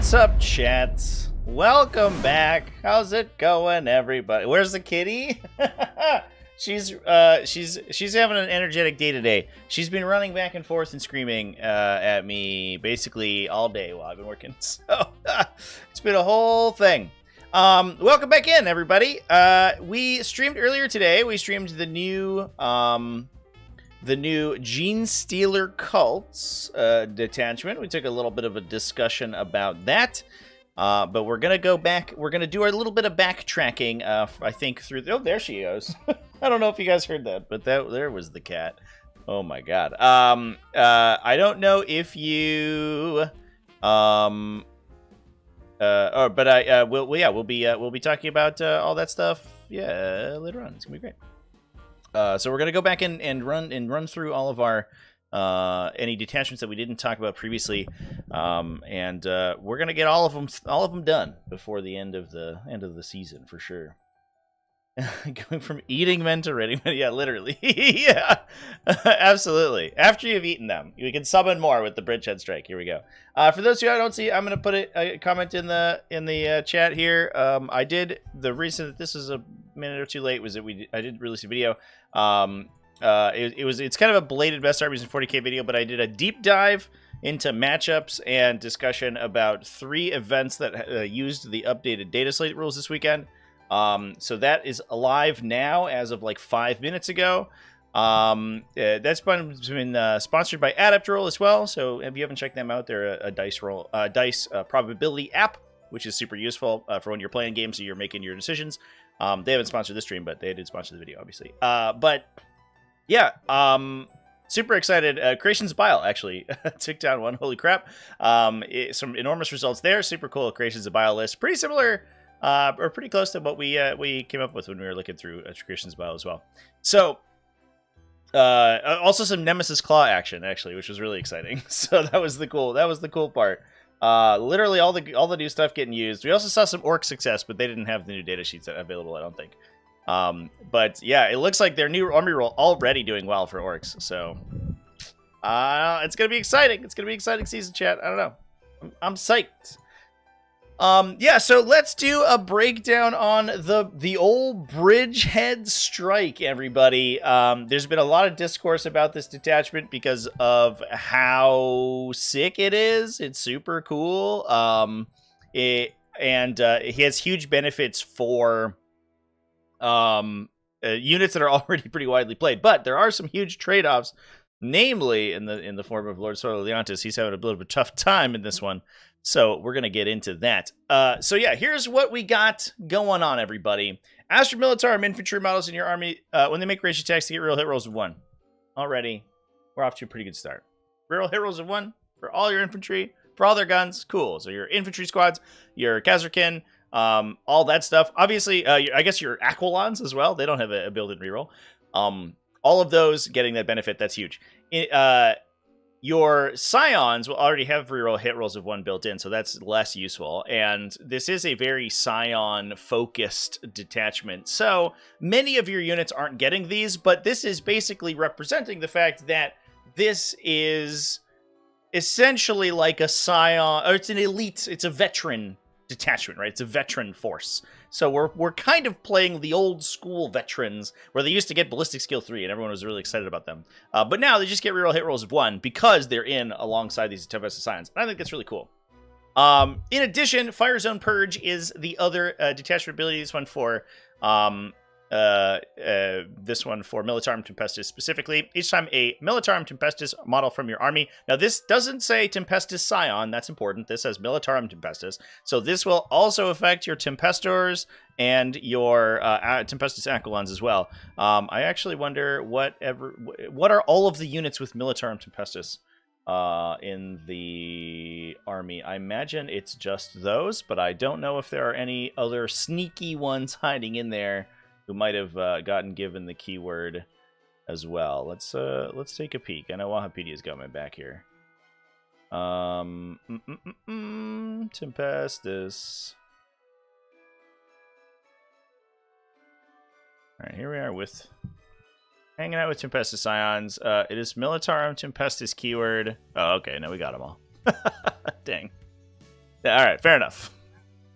What's up, chats? Welcome back. How's it going, everybody? Where's the kitty? she's having an energetic day today. She's been running back and forth and screaming at me basically all day while I've been working. So it's been a whole thing. Welcome back in, everybody. We streamed earlier today. We streamed the new Gene Stealer Cults detachment. We took a little bit of a discussion about that, but we're gonna go back. We're gonna do a little bit of backtracking. I think through. Oh, there she goes. I don't know if you guys heard that, but there was the cat. Oh my god. I don't know if you. We'll be talking about all that stuff. Yeah, later on. It's gonna be great. So we're gonna go back and run through all of our any detachments that we didn't talk about previously, and we're gonna get all of them done before the end of the season for sure. Going from eating men to ready men, yeah, literally, yeah, absolutely. After you've eaten them, you can summon more with the Bridgehead Strike. Here we go. For those of you I don't see, I'm gonna put a comment in the chat here. I did the reason that this is a minute or two late was that I did release a video. It's kind of a belated best armies in 40k video, but I did a deep dive into matchups and discussion about 3 events that used the updated data slate rules this weekend. So that is alive now as of like 5 minutes ago. That's been sponsored by Adaptroll as well. So if you haven't checked them out, they're a dice probability app, which is super useful for when you're playing games and you're making your decisions. They haven't sponsored this stream, but they did sponsor the video, obviously. But yeah, super excited. Creations Bile actually took down one. Holy crap! Some enormous results there. Super cool Creations of Bile list. Pretty similar. Or pretty close to what we came up with when we were looking through Creations Bio as well. So, also some Nemesis Claw action actually, which was really exciting. So that was the cool part. Literally all the new stuff getting used. We also saw some Orc success, but they didn't have the new data sheets available, I don't think. But yeah, it looks like their new army roll already doing well for Orcs. So, it's gonna be exciting. It's gonna be exciting season, chat. I don't know. I'm psyched. Yeah, so let's do a breakdown on the old Bridgehead Strike, everybody. There's been a lot of discourse about this detachment because of how sick it is. It's super cool. It has huge benefits for units that are already pretty widely played, but there are some huge trade-offs, namely in the form of Lord Sorlo Leontis. He's having a bit of a tough time in this one. So we're going to get into that. So yeah, here's what we got going on, everybody. Astra Militarum infantry models in your army, when they make ranged attacks, they get real hit rolls of 1. Already, we're off to a pretty good start. Real hit rolls of 1 for all your infantry, for all their guns. Cool. So your infantry squads, your Kazarkin, all that stuff. Obviously, I guess your Aquilons as well. They don't have a built-in reroll. All of those getting that benefit, that's huge. Your Scions will already have reroll hit rolls of 1 built in, so that's less useful. And this is a very Scion-focused detachment. So many of your units aren't getting these, but this is basically representing the fact that this is essentially like a Scion, or it's an elite, it's a veteran detachment, right? It's a veteran force. So we're kind of playing the old school veterans where they used to get ballistic skill 3 and everyone was really excited about them. But now they just get reroll hit rolls of 1 because they're in alongside these Tempestus Scions. And I think that's really cool. In addition, Fire Zone Purge is the other detachment ability. This one for Militarum Tempestus specifically. Each time a Militarum Tempestus model from your army. Now this doesn't say Tempestus Scion, that's important. This says Militarum Tempestus. So this will also affect your Tempestors and your Tempestus Aquilons as well. I actually wonder what are all of the units with Militarum Tempestus in the army. I imagine it's just those, but I don't know if there are any other sneaky ones hiding in there who might have gotten given the keyword as well. Let's take a peek. I know Wahapedia's got my back here. Tempestus. All right, here we are with hanging out with Tempestus Scions. It is Militarum Tempestus keyword. Oh, okay, now we got them all. Dang. All right, fair enough.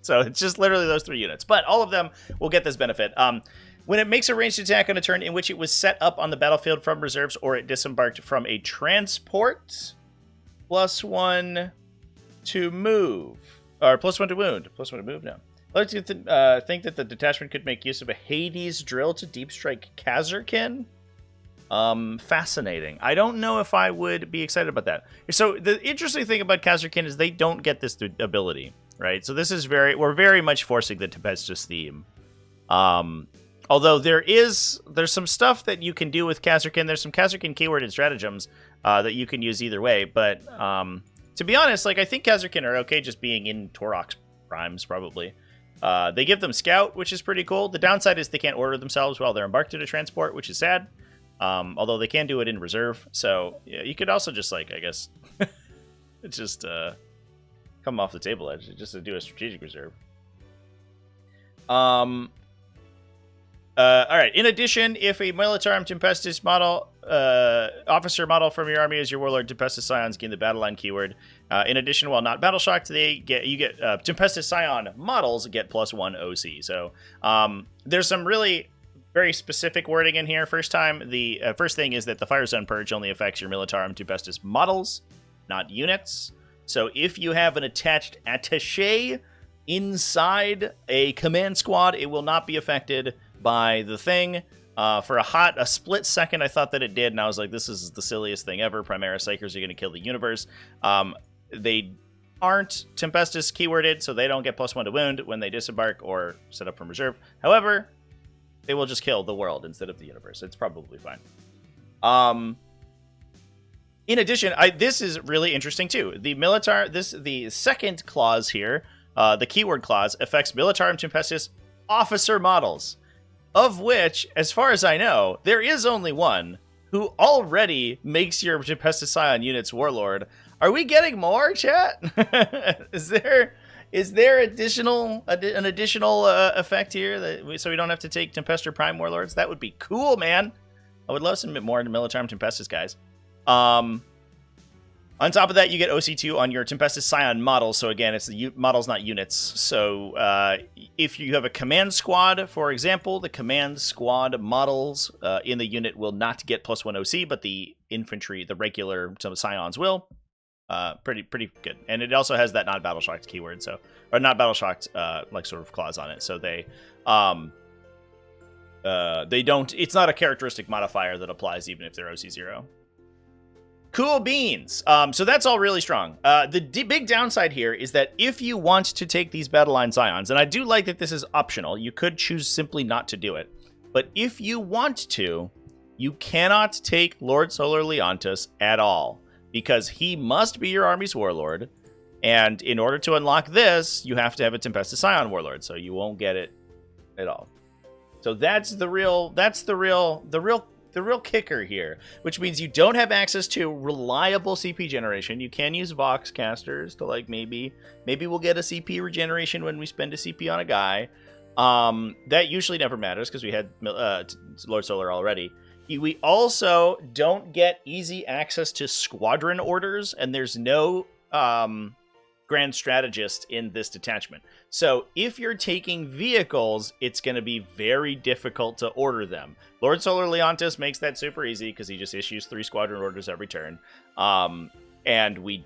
So it's just literally those 3 units. But all of them will get this benefit. When it makes a ranged attack on a turn in which it was set up on the battlefield from reserves or it disembarked from a transport, +1 to move. Or +1 to wound. +1 to move? No. I like to think that the detachment could make use of a Hades drill to deep strike Kazarkin. Fascinating. I don't know if I would be excited about that. So the interesting thing about Kazarkin is they don't get this ability, right? So this is we're very much forcing the Tempestus theme. Although there's some stuff that you can do with Kazarkin. There's some Kazarkin keyword and stratagems that you can use either way. But to be honest, like I think Kazarkin are okay just being in Torok's primes probably. They give them scout, which is pretty cool. The downside is they can't order themselves while they're embarked into transport, which is sad. Although they can do it in reserve. So yeah, you could also just like, I guess, just come off the table edge just to do a strategic reserve. All right. In addition, if a Militarum Tempestus model, officer model from your army is your warlord, Tempestus Scions gain the battle line keyword. In addition, while not battle shocked, you get Tempestus Scion models get +1 OC. So there's some really very specific wording in here. First thing is that the Fire Zone Purge only affects your Militarum Tempestus models, not units. So if you have an attached attaché inside a command squad, it will not be affected by the thing. For a split second, I thought that it did, and I was like, this is the silliest thing ever. Primaris Psychers are going to kill the universe. They aren't Tempestus keyworded, so they don't get +1 to wound when they disembark or set up from reserve. However, they will just kill the world instead of the universe. It's probably fine. In addition, this is really interesting too. The second clause here, the keyword clause, affects Militarum Tempestus officer models, of which, as far as I know, there is only one who already makes your Tempestus Scion units warlord. Are we getting more, chat? Is there an additional effect here so we don't have to take Tempestor Prime Warlords? That would be cool, man. I would love some more Militarum Tempestus guys. On top of that, you get OC2 on your Tempestus Scion models. So again, it's the models, not units. So if you have a command squad, for example, the command squad models in the unit will not get +1 OC, but the infantry, the regular Scions will. Pretty good. And it also has that not battle shocked keyword, or not battle shocked like sort of clause on it. So they don't, it's not a characteristic modifier that applies even if they're OC0. Cool beans. So that's all really strong. The big downside here is that if you want to take these battle line Scions, and I do like that this is optional, you could choose simply not to do it. But if you want to, you cannot take Lord Solar Leontus at all, because he must be your army's warlord, and in order to unlock this, you have to have a Tempestus Scion warlord, so you won't get it at all. So that's the real kicker here, which means you don't have access to reliable CP generation. You can use Vox casters to like maybe we'll get a CP regeneration when we spend a CP on a guy. That usually never matters because we had Lord Solar already. We also don't get easy access to squadron orders, and there's no Grand Strategist in this detachment. So if you're taking vehicles, it's going to be very difficult to order them. Lord Solar Leontus makes that super easy because he just issues 3 squadron orders every turn. And we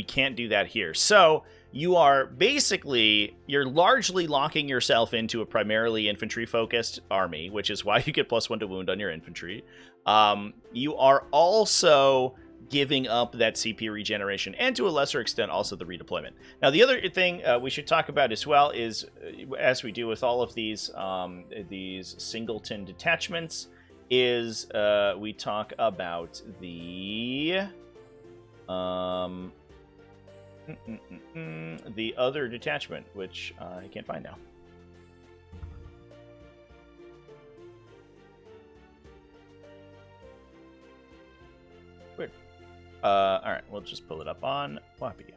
can't do that here. So you're largely locking yourself into a primarily infantry-focused army, which is why you get +1 to wound on your infantry. You are also giving up that CP regeneration, and to a lesser extent, also the redeployment. Now, the other thing we should talk about as well is, as we do with all of these singleton detachments, is we talk about the other detachment, which I can't find now. Weird. All right, we'll just pull it up on Wikipedia.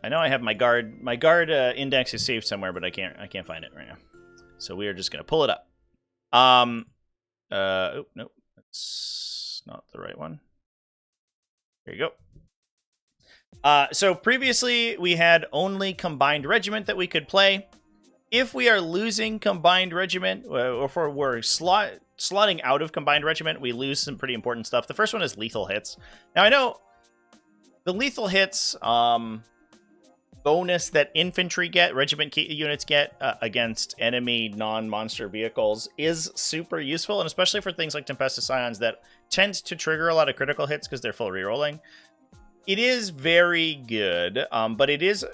I know I have my guard index is saved somewhere, but I can't find it right now. So we are just gonna pull it up. Oh nope, that's not the right one. There you go. So previously we had only combined regiment that we could play. If we are losing combined regiment, or if we're slotting out of combined regiment, we lose some pretty important stuff. The first one is lethal hits. Now I know the lethal hits bonus that infantry get, regiment units get against enemy non-monster vehicles is super useful, and especially for things like Tempestus Scions that tend to trigger a lot of critical hits because they're full rerolling. It is very good, but it is,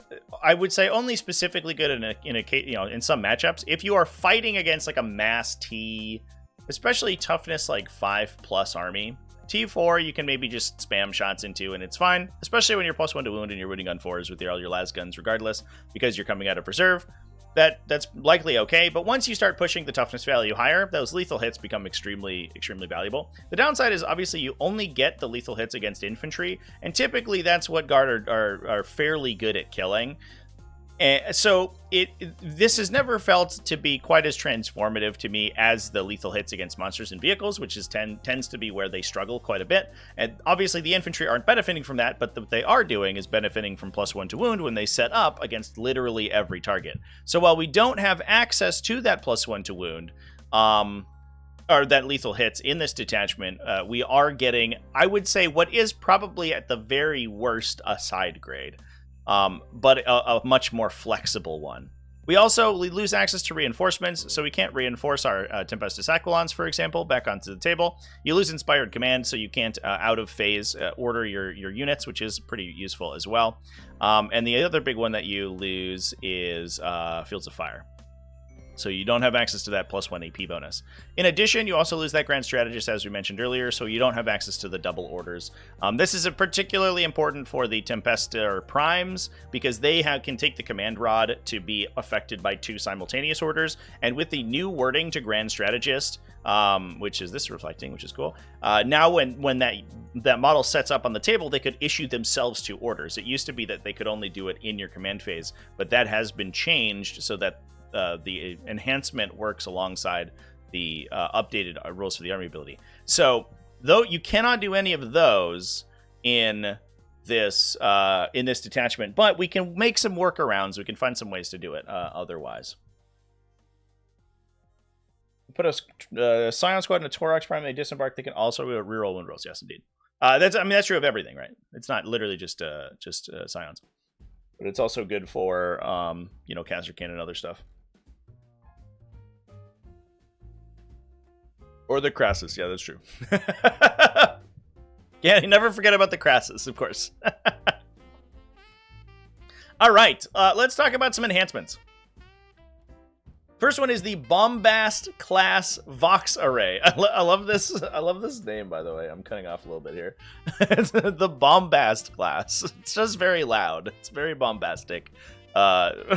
I would say, only specifically good in some matchups. If you are fighting against like a mass T, especially toughness like 5+ army, T4 you can maybe just spam shots into and it's fine, especially when you're +1 to wound and you're wounding on 4s with all your las guns regardless, because you're coming out of reserve. That's likely okay, but once you start pushing the toughness value higher, those lethal hits become extremely valuable. The downside is obviously you only get the lethal hits against infantry, and typically that's what Guard are fairly good at killing. So this has never felt to be quite as transformative to me as the lethal hits against monsters and vehicles, which is tends to be where they struggle quite a bit. And obviously the infantry aren't benefiting from that, but what they are doing is benefiting from +1 to wound when they set up against literally every target. So while we don't have access to that +1 to wound, or that lethal hits in this detachment, we are getting, I would say, what is probably at the very worst a side grade. But a much more flexible one. We lose access to reinforcements, so we can't reinforce our Tempestus Aquilons, for example, back onto the table. You lose Inspired Command, so you can't out of phase order your units, which is pretty useful as well. And the other big one that you lose is Fields of Fire. So you don't have access to that +1 AP bonus. In addition, you also lose that Grand Strategist, as we mentioned earlier, so you don't have access to the double orders. This is particularly important for the Tempestor Primes, because they can take the Command Rod to be affected by 2 simultaneous orders, and with the new wording to Grand Strategist, which is this reflecting, which is cool, now when that model sets up on the table, they could issue themselves 2 orders. It used to be that they could only do it in your command phase, but that has been changed so that the enhancement works alongside the updated rules for the army ability. So, though you cannot do any of those in this detachment, but we can make some workarounds. We can find some ways to do it otherwise. Put a Scion Squad and a Torox Prime. They disembark. They can also reroll wound rolls. Yes, indeed. That's true of everything, right? It's not literally just Scions, but it's also good for Castercan and other stuff. Or the Crassus. Yeah, that's true. Yeah, you never forget about the Crassus, of course. All right, let's talk about some enhancements. First one is the Bombast class Vox Array. I love this. I love this name, by the way. I'm cutting off a little bit here. It's the Bombast class. It's just very loud. It's very bombastic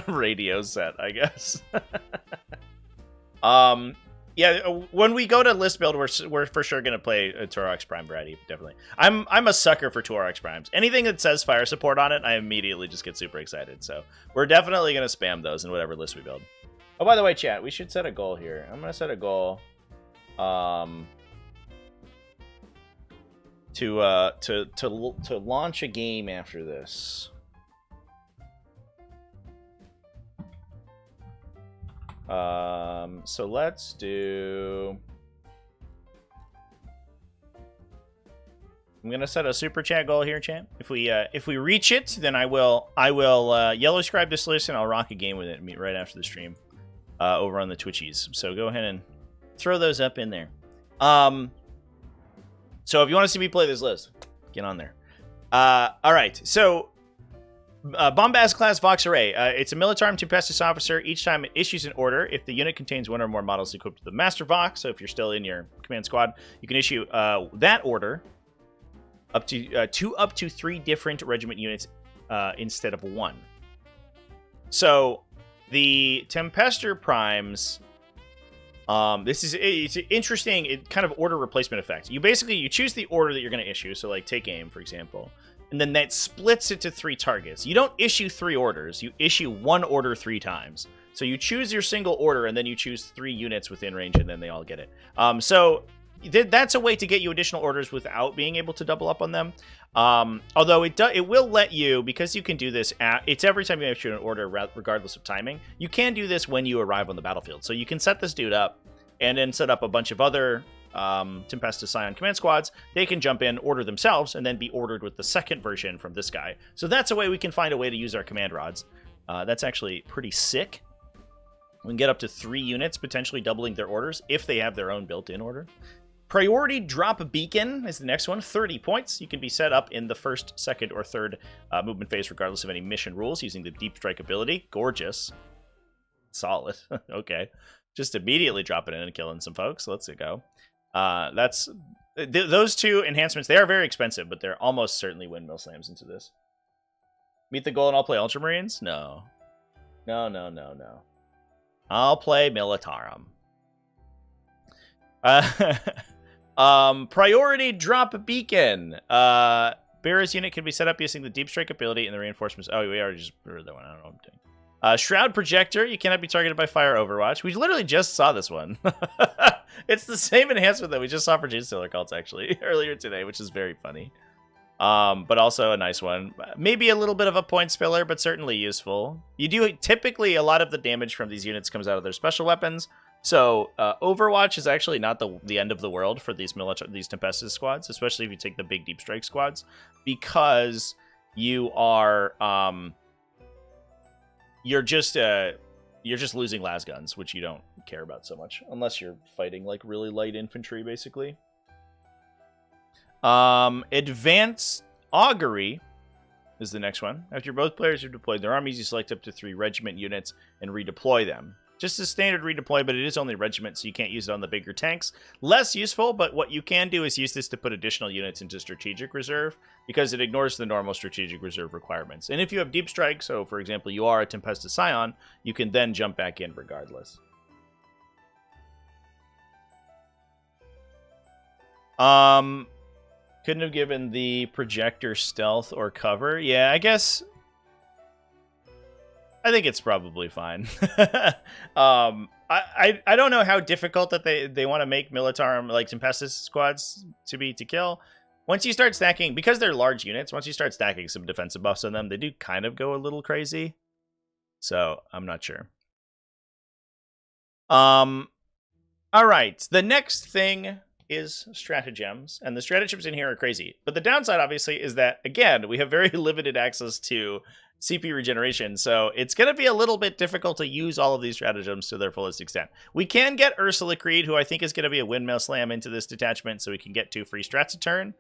radio set, I guess. Yeah, when we go to list build, we're for sure gonna play a Torox Prime variety, definitely. I'm a sucker for Torox Primes. Anything that says fire support on it, I immediately just get super excited. So we're definitely gonna spam those in whatever list we build. Oh, by the way, chat, we should set a goal here. I'm gonna set a goal, to launch a game after this. So let's do. I'm gonna set a super chat goal here, chat. If we reach it, then I will yellow scribe this list and I'll rock a game with it right after the stream, over on the Twitchies. So go ahead and throw those up in there. So if you want to see me play this list, get on there. All right, so. Bombast class Vox Array. It's a Militarum Tempestus officer. Each time it issues an order, if the unit contains 1 or more models equipped with the Master Vox, so if you're still in your command squad, you can issue that order up to 3 different regiment units instead of 1. So the Tempestor Primes, it's interesting, kind of order replacement effect. You choose the order that you're going to issue. So like take aim, for example. And then that splits it to 3 targets. You don't issue 3 orders. You issue 1 order 3 times. So you choose your single order, and then you choose 3 units within range, and then they all get it. So that's a way to get you additional orders without being able to double up on them. Although it will let you, because you can do this it's every time you issue an order regardless of timing. You can do this when you arrive on the battlefield. So you can set this dude up and then set up a bunch of other Tempestus Scion command squads. They can jump in, order themselves, and then be ordered with the second version from this guy. So that's a way we can find a way to use our command rods. That's actually pretty sick. We can get up to 3 units, potentially doubling their orders if they have their own built-in order. Priority Drop Beacon is the next one, 30 points. You can be set up in the first, second, or third movement phase regardless of any mission rules using the Deep Strike ability. Gorgeous. Solid. Okay. Just immediately dropping in and killing some folks. Let's go. Those 2 enhancements, they are very expensive, but they're almost certainly windmill slams into this. Meet the goal and I'll play Ultramarines? No. No. I'll play Militarum. Priority Drop Beacon. Bearer's unit can be set up using the Deep Strike ability and the reinforcements. Oh, we already just heard that one. I don't know what I'm doing. Shroud Projector. You cannot be targeted by fire Overwatch. We literally just saw this one. It's the same enhancement that we just saw for Genestealer cults, actually, earlier today, which is very funny. But also a nice one. Maybe a little bit of a points filler, but certainly useful. You do typically, a lot of the damage from these units comes out of their special weapons. So Overwatch is actually not the end of the world for these Tempestus squads, especially if you take the big Deep Strike squads, because you are you're just losing las guns, which you don't care about so much unless you're fighting like really light infantry, basically. Advanced Augury is the next one. After both players have deployed their armies, you select up to 3 regiment units and redeploy them. Just a standard redeploy, but it is only regiment, so you can't use it on the bigger tanks. Less useful, but what you can do is use this to put additional units into strategic reserve, because it ignores the normal strategic reserve requirements. And if you have Deep Strike, so for example, you are a Tempestus Scion, you can then jump back in regardless. Couldn't have given the projector stealth or cover. Yeah, I guess I think it's probably fine. I don't know how difficult that they want to make Militarum, like Tempestus squads, to kill. Once you start stacking, because they're large units, once you start stacking some defensive buffs on them, they do kind of go a little crazy. So I'm not sure. All right, the next thing is stratagems, and the stratagems in here are crazy. But the downside, obviously, is that, again, we have very limited access to CP regeneration, so it's going to be a little bit difficult to use all of these stratagems to their fullest extent. We can get Ursula Creed, who I think is going to be a windmill slam into this detachment, so we can get 2 free strats a turn.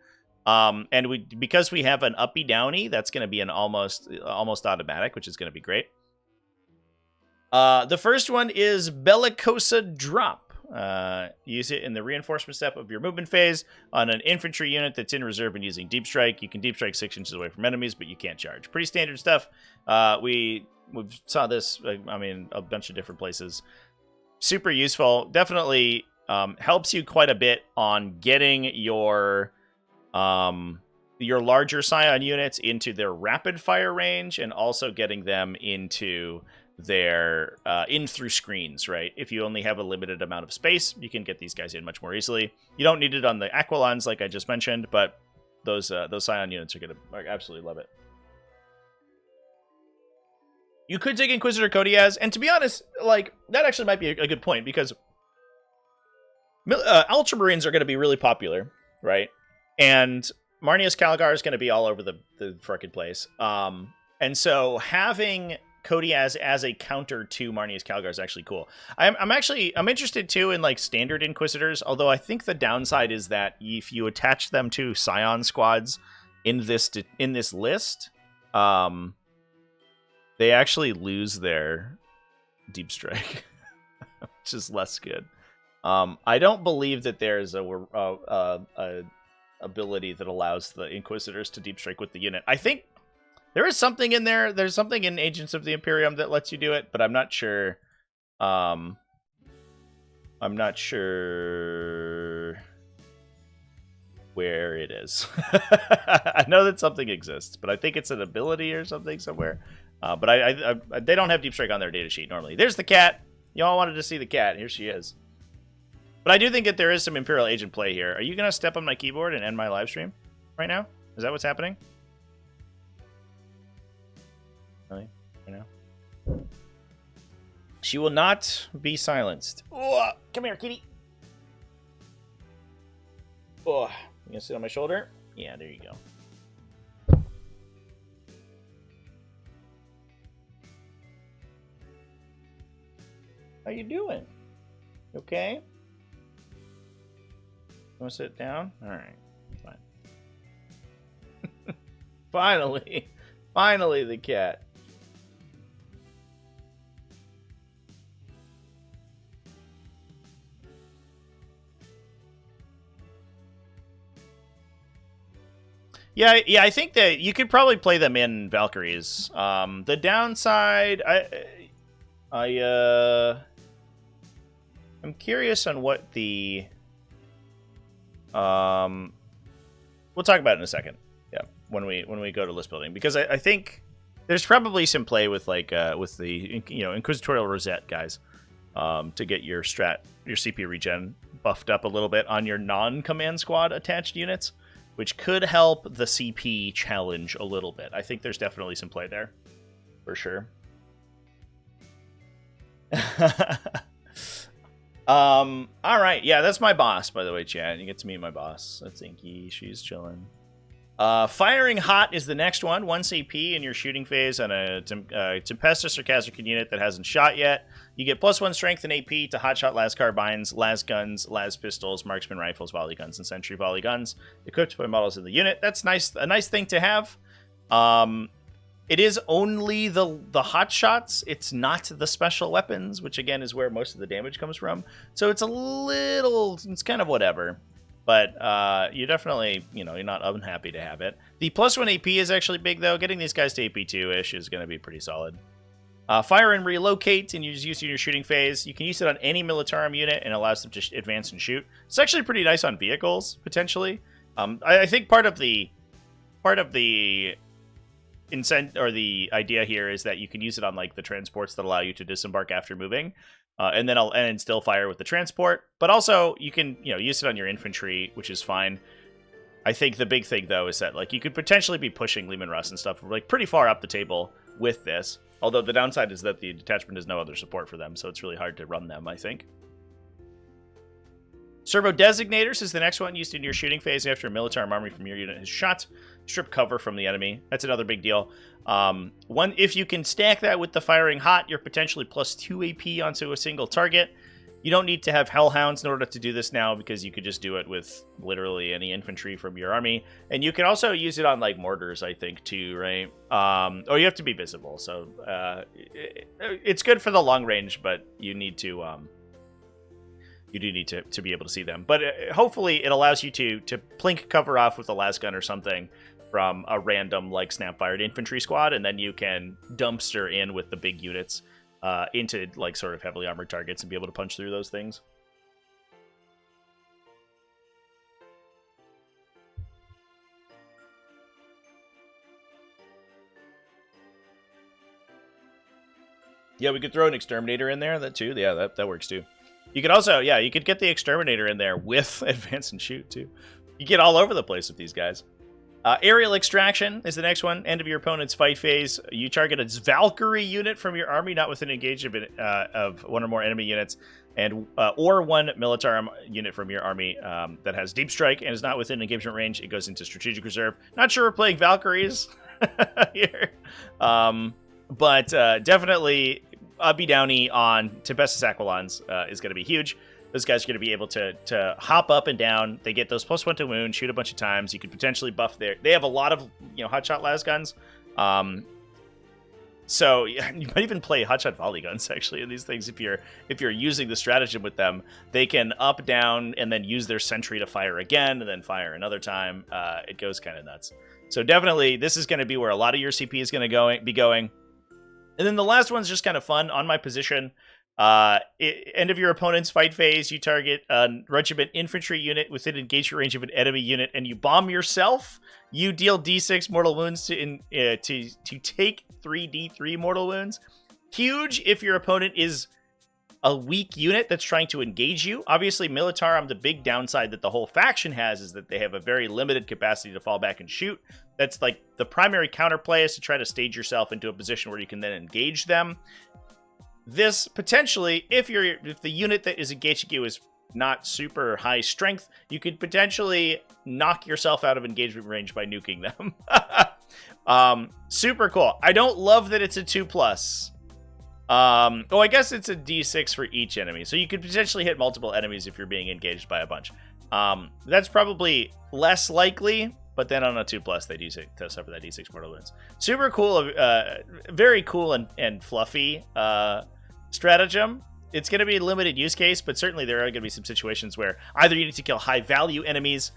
And because we have an uppy downy, that's going to be an almost automatic, which is going to be great. The first one is Bellicosa Drop. Use it in the reinforcement step of your movement phase on an infantry unit that's in reserve and using Deep Strike. You can Deep Strike 6 inches away from enemies, but you can't charge. Pretty standard stuff. We saw this, I mean, a bunch of different places. Super useful. Definitely helps you quite a bit on getting your larger Scion units into their rapid fire range, and also getting them into their in through screens, right? If you only have a limited amount of space, you can get these guys in much more easily. You don't need it on the Aquilons, like I just mentioned, but those Scion units are gonna absolutely love it. You could take Inquisitor Kodiaz, and to be honest, like, that actually might be a good point, because Ultramarines are going to be really popular, right? And Marneus Calgar is going to be all over the frickin' place. And so having Kodiaz as a counter to Marneus Calgar is actually cool. I'm interested too in like standard Inquisitors, although I think the downside is that if you attach them to Scion squads in this list, they actually lose their Deep Strike, which is less good. I don't believe that there's a ability that allows the Inquisitors to Deep Strike with the unit. I think there is something in there. There's something in Agents of the Imperium that lets you do it, but I'm not sure. I'm not sure where it is. I know that something exists, but I think it's an ability or something somewhere. But they don't have Deep Strike on their data sheet normally. There's the cat. Y'all wanted to see the cat. Here she is. But I do think that there is some Imperial Agent play here. Are you going to step on my keyboard and end my live stream right now? Is that what's happening? Really? Right now? She will not be silenced. Oh, come here, kitty. Oh, you gonna sit on my shoulder? Yeah, there you go. How you doing? Okay? You want to sit down? All right, fine. Finally, the cat. Yeah, I think that you could probably play them in Valkyries. The downside, I'm curious on what the we'll talk about it in a second. Yeah, when we go to list building, because I think there's probably some play with like with the Inquisitorial Rosette guys to get your CP regen buffed up a little bit on your non-command squad attached units, which could help the CP challenge a little bit. I think there's definitely some play there, for sure. All right, yeah, that's my boss, by the way, chat. You get to meet my boss. That's Inky. She's chilling. Firing Hot is the next one. 1 CP in your shooting phase on a Tempestus or Kazakh unit that hasn't shot yet. You get +1 strength and AP to hotshot las carbines, las guns, las pistols, marksman rifles, volley guns, and sentry volley guns equipped by models in the unit. That's nice. A nice thing to have. It is only the hot shots. It's not the special weapons, which again is where most of the damage comes from. So it's it's kind of whatever. But you definitely, you're not unhappy to have it. The +1 AP is actually big, though. Getting these guys to AP2-ish is going to be pretty solid. Fire and relocate, and you just use it in your shooting phase. You can use it on any Militarum unit, and allows them to advance and shoot. It's actually pretty nice on vehicles, potentially. I think part of the the idea here is that you can use it on like the transports that allow you to disembark after moving. And then still fire with the transport. But also, you can use it on your infantry, which is fine. I think the big thing, though, is that like you could potentially be pushing Lehman Russ and stuff like pretty far up the table with this. Although the downside is that the detachment has no other support for them, so it's really hard to run them, I think. Servo Designators is the next one, used in your shooting phase after a Militarum army from your unit has shot. Strip cover from the enemy. That's another big deal. If you can stack that with the Firing Hot, you're potentially +2 AP onto a single target. You don't need to have Hellhounds in order to do this now, because you could just do it with literally any infantry from your army. And you can also use it on like mortars, I think, too, right? Or you have to be visible. So it's good for the long range, but you need to... you do need to be able to see them. But hopefully it allows you to plink cover off with a las gun or something from a random like snap-fired infantry squad, and then you can dumpster in with the big units into like sort of heavily armored targets and be able to punch through those things. Yeah, we could throw an Exterminator in there, that too. Yeah, that works too. You could also, you could get the Exterminator in there with Advance and Shoot, too. You get all over the place with these guys. Aerial Extraction is the next one. End of your opponent's fight phase. You target a Valkyrie unit from your army, not with an engagement of one or more enemy units, and or one Militarum unit from your army that has Deep Strike and is not within engagement range. It goes into Strategic Reserve. Not sure we're playing Valkyries here. But definitely... Ubby Downey on Tempestus Aquilons is going to be huge. Those guys are going to be able to hop up and down. They get those +1 to wound, shoot a bunch of times. You could potentially buff their... They have a lot of hotshot las guns. So you might even play hotshot volley guns actually in these things if you're using the stratagem with them. They can up, down, and then use their sentry to fire again, and then fire another time. It goes kind of nuts. So definitely, this is going to be where a lot of your CP is going to be going. And then the last one's just kind of fun. On my position, end of your opponent's fight phase, you target a regiment infantry unit within engagement range of an enemy unit, and you bomb yourself. You deal D6 mortal wounds to take 3d3 mortal wounds. Huge if your opponent is a weak unit that's trying to engage you. Obviously, Militarum, the big downside that the whole faction has is that they have a very limited capacity to fall back and shoot. That's like the primary counterplay is to try to stage yourself into a position where you can then engage them. This potentially, if the unit that is engaging you is not super high strength, you could potentially knock yourself out of engagement range by nuking them. Super cool. I don't love that it's a 2+. Oh, I guess it's a d6 for each enemy, so you could potentially hit multiple enemies if you're being engaged by a bunch. That's probably less likely, but then on a 2+, they do suffer that d6 mortal wounds. Super cool, very cool and fluffy stratagem. It's going to be a limited use case, but certainly there are going to be some situations where either you need to kill high value enemies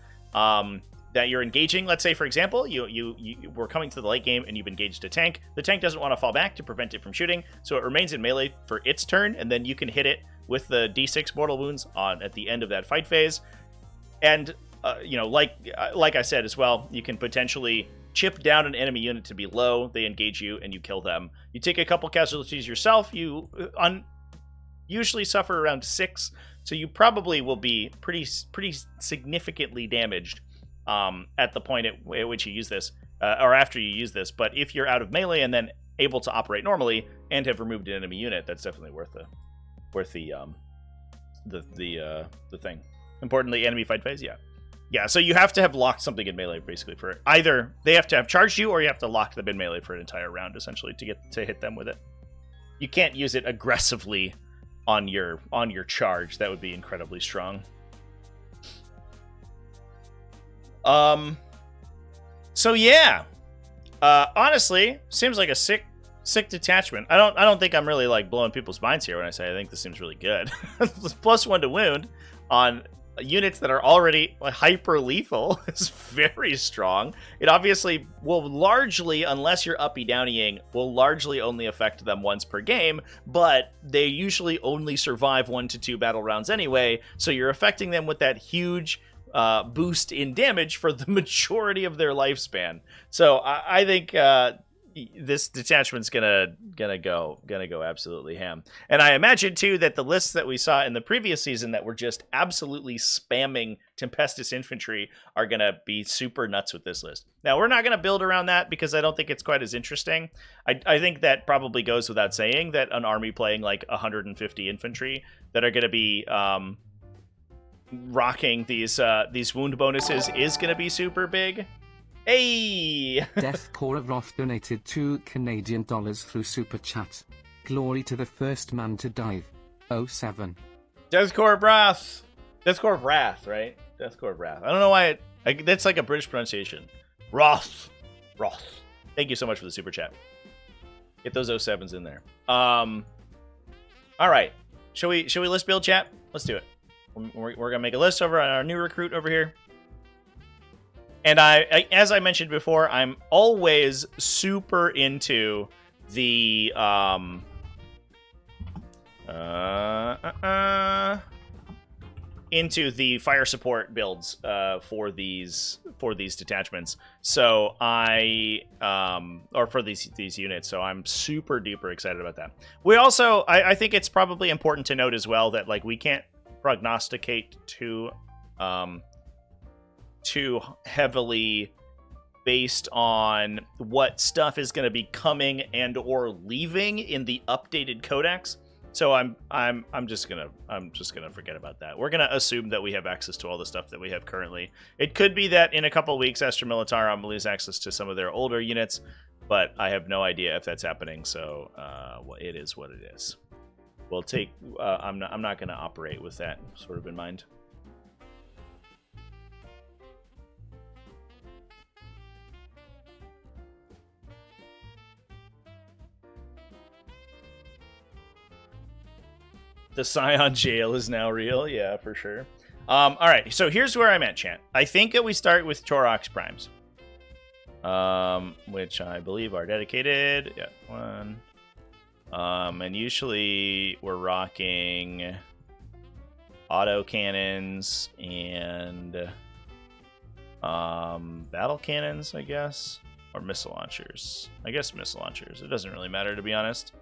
that you're engaging. Let's say, for example, you were coming to the late game and you've engaged a tank. The tank doesn't want to fall back to prevent it from shooting, so it remains in melee for its turn, and then you can hit it with the d6 mortal wounds at the end of that fight phase. And like I said as well, you can potentially chip down an enemy unit to be low. They engage you and you kill them. You take a couple casualties yourself. You usually suffer around 6, so you probably will be pretty significantly damaged at the point at which you use this, or after you use this. But if you're out of melee and then able to operate normally and have removed an enemy unit, that's definitely worth the thing. Importantly, enemy fight phase, yeah. So you have to have locked something in melee basically for either they have to have charged you or you have to lock them in melee for an entire round essentially to hit them with it. You can't use it aggressively on your charge. That would be incredibly strong. So yeah, honestly, seems like a sick detachment. I don't think I'm really like blowing people's minds here when I say I think this seems really good. +1 to wound on units that are already hyper lethal is very strong. It obviously will largely, unless you're uppy downying, will largely only affect them once per game, but they usually only survive 1 to 2 battle rounds anyway, so you're affecting them with that huge boost in damage for the majority of their lifespan. So I think this detachment's gonna go absolutely ham. And I imagine too that the lists that we saw in the previous season that were just absolutely spamming Tempestus infantry are gonna be super nuts with this list. Now we're not gonna build around that because I don't think it's quite as interesting. I think that probably goes without saying that an army playing like 150 infantry that are gonna be rocking these wound bonuses is gonna be super big. Hey! Death Core of Roth donated $2 Canadian through Super Chat. Glory to the first man to dive. 07. Death Core of Wrath. Death Core of Wrath, right? Death Core of Wrath. I don't know why that's like a British pronunciation. Roth. Thank you so much for the super chat. Get those 07s in there. All right. Shall we list build, chat? Let's do it. We're gonna make a list over on our new recruit over here. And I, as I mentioned before, I'm always super into the fire support builds for these detachments. So or for these units. So I'm super duper excited about that. We also I think it's probably important to note as well that like we can't prognosticate too heavily based on what stuff is going to be coming and or leaving in the updated codex. So I'm just gonna forget about that. We're gonna assume that we have access to all the stuff that we have currently. It could be that in a couple weeks, Astra Militarum will lose access to some of their older units, but I have no idea if that's happening. So it is what it is. We'll take. I'm not gonna operate with that sort of in mind. The Scion jail is now real. Yeah, for sure. All right, so here's where I'm at, chat. I think that we start with Torox Primes, which I believe are dedicated. Yeah, one. And usually we're rocking auto cannons and battle cannons, I guess, or missile launchers. I guess missile launchers. It doesn't really matter, to be honest.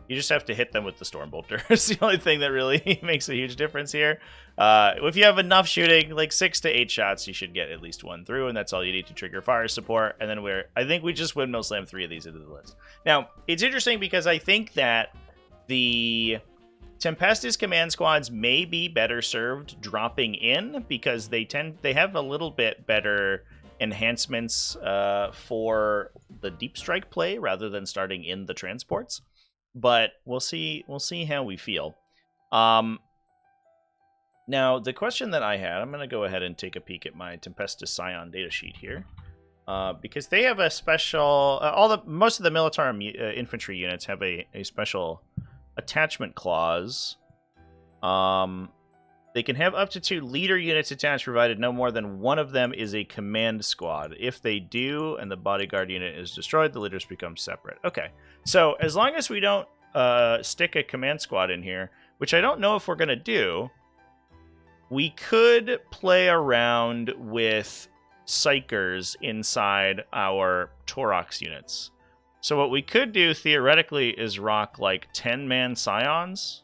You just have to hit them with the Stormbolter. It's the only thing that really makes a huge difference here. If you have enough shooting, like 6 to 8 shots, you should get at least one through, and that's all you need to trigger fire support. And then I think we just windmill slam 3 of these into the list. Now, it's interesting because I think that the Tempestus command squads may be better served dropping in because they have a little bit better enhancements for the deep strike play rather than starting in the transports. But we'll see how we feel. Now, the question that I had, I'm going to go ahead and take a peek at my Tempestus Scion datasheet here. Because they have a special... most of the Militarum infantry units have a special attachment clause. They can have up to 2 leader units attached, provided no more than one of them is a command squad. If they do, and the bodyguard unit is destroyed, the leaders become separate. Okay, so as long as we don't stick a command squad in here, which I don't know if we're going to do, we could play around with Psychers inside our Torox units. So what we could do, theoretically, is rock, like, 10-man Scions.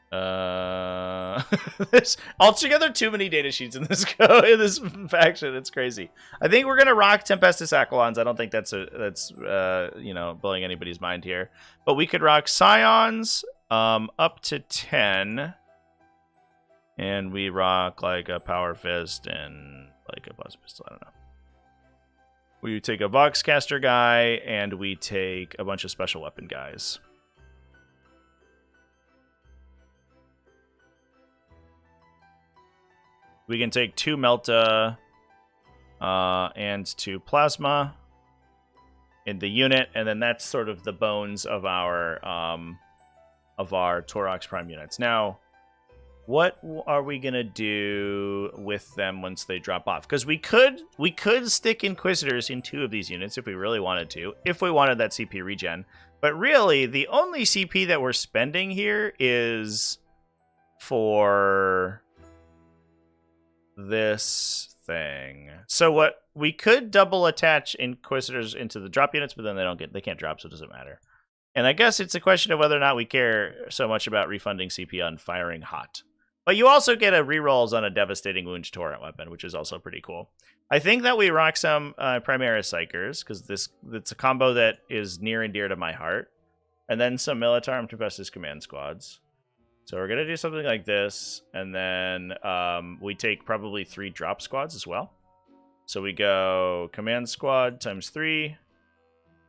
There's altogether too many data sheets in this faction. It's crazy. I think we're gonna rock Tempestus Aquilons. I don't think that's blowing anybody's mind here. But we could rock Scions up to 10, and we rock like a Power Fist and like a Blast Pistol. I don't know. We take a Voxcaster guy, and we take a bunch of special weapon guys. We can take 2 Melta and 2 Plasma in the unit, and then that's sort of the bones of our Torox Prime units. Now, what are we gonna do with them once they drop off? Because we could stick Inquisitors in 2 of these units if we really wanted to, if we wanted that CP regen. But really, the only CP that we're spending here is for this thing. So what we could double attach Inquisitors into the drop units, but then they can't drop, so it doesn't matter. And I guess it's a question of whether or not we care so much about refunding CP on firing hot. But you also get a rerolls on a devastating wound torrent weapon, which is also pretty cool. I think that we rock some Primaris Psychers, because it's a combo that is near and dear to my heart. And then some Militarum Tempestus command squads. So we're going to do something like this, and then we take probably 3 drop squads as well. So we go command squad times 3,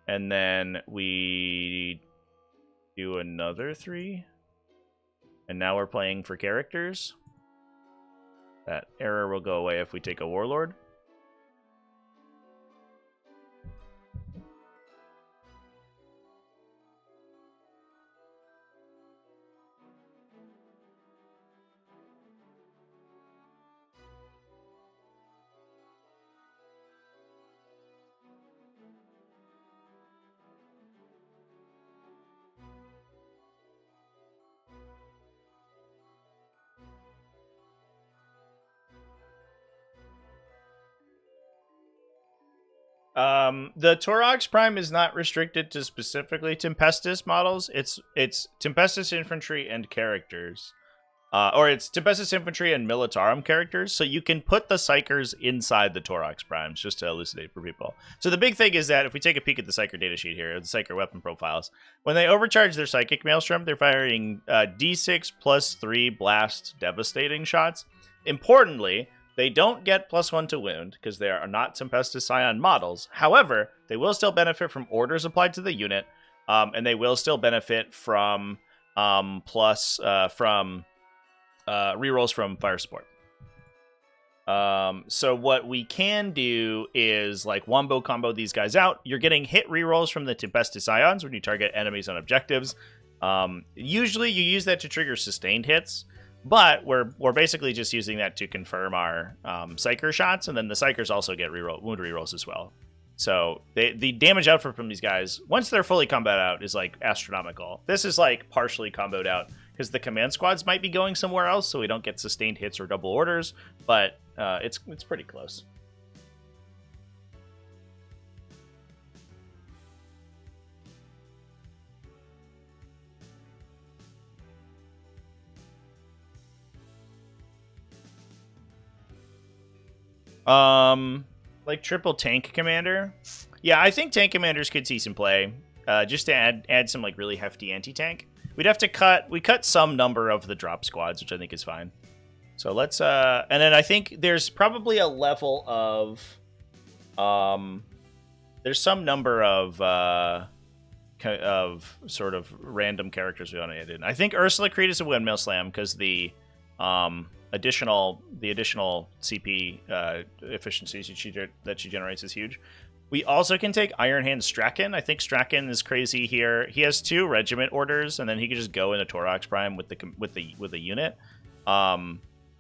and then we do another 3. And now we're playing for characters. That error will go away if we take a warlord. The Torox Prime is not restricted to specifically Tempestus models. It's Tempestus infantry and characters. Or it's Tempestus infantry and Militarum characters. So you can put the Psychers inside the Torox Primes, just to elucidate for people. So the big thing is that if we take a peek at the Psycher datasheet here, the Psycher weapon profiles, when they overcharge their Psychic Maelstrom, they're firing D6 plus 3 blast devastating shots. Importantly, they don't get +1 to wound, because they are not Tempestus Scion models. However, they will still benefit from orders applied to the unit, and they will still benefit from rerolls from fire support. So what we can do is like wombo combo these guys out. You're getting hit rerolls from the Tempestus Scions when you target enemies on objectives. Usually you use that to trigger sustained hits. But we're basically just using that to confirm our Psycher shots, and then the Psychers also get wound rerolls as well. So the damage output from these guys, once they're fully comboed out, is like astronomical. This is like partially comboed out because the command squads might be going somewhere else, so we don't get sustained hits or double orders. But it's pretty close. Like triple tank commander. Yeah, I think tank commanders could see some play. Just to add some like really hefty anti-tank. We'd have to cut some number of the drop squads, which I think is fine. So let's and then I think there's probably a level of there's some number of sort of random characters we want to add in. I think Ursula Creed is a windmill slam because the additional CP efficiencies that she generates is huge. We also can take Iron Hand Strachan. I think Strachan is crazy here. He has 2 regiment orders, and then he can just go into Torox Prime with the unit,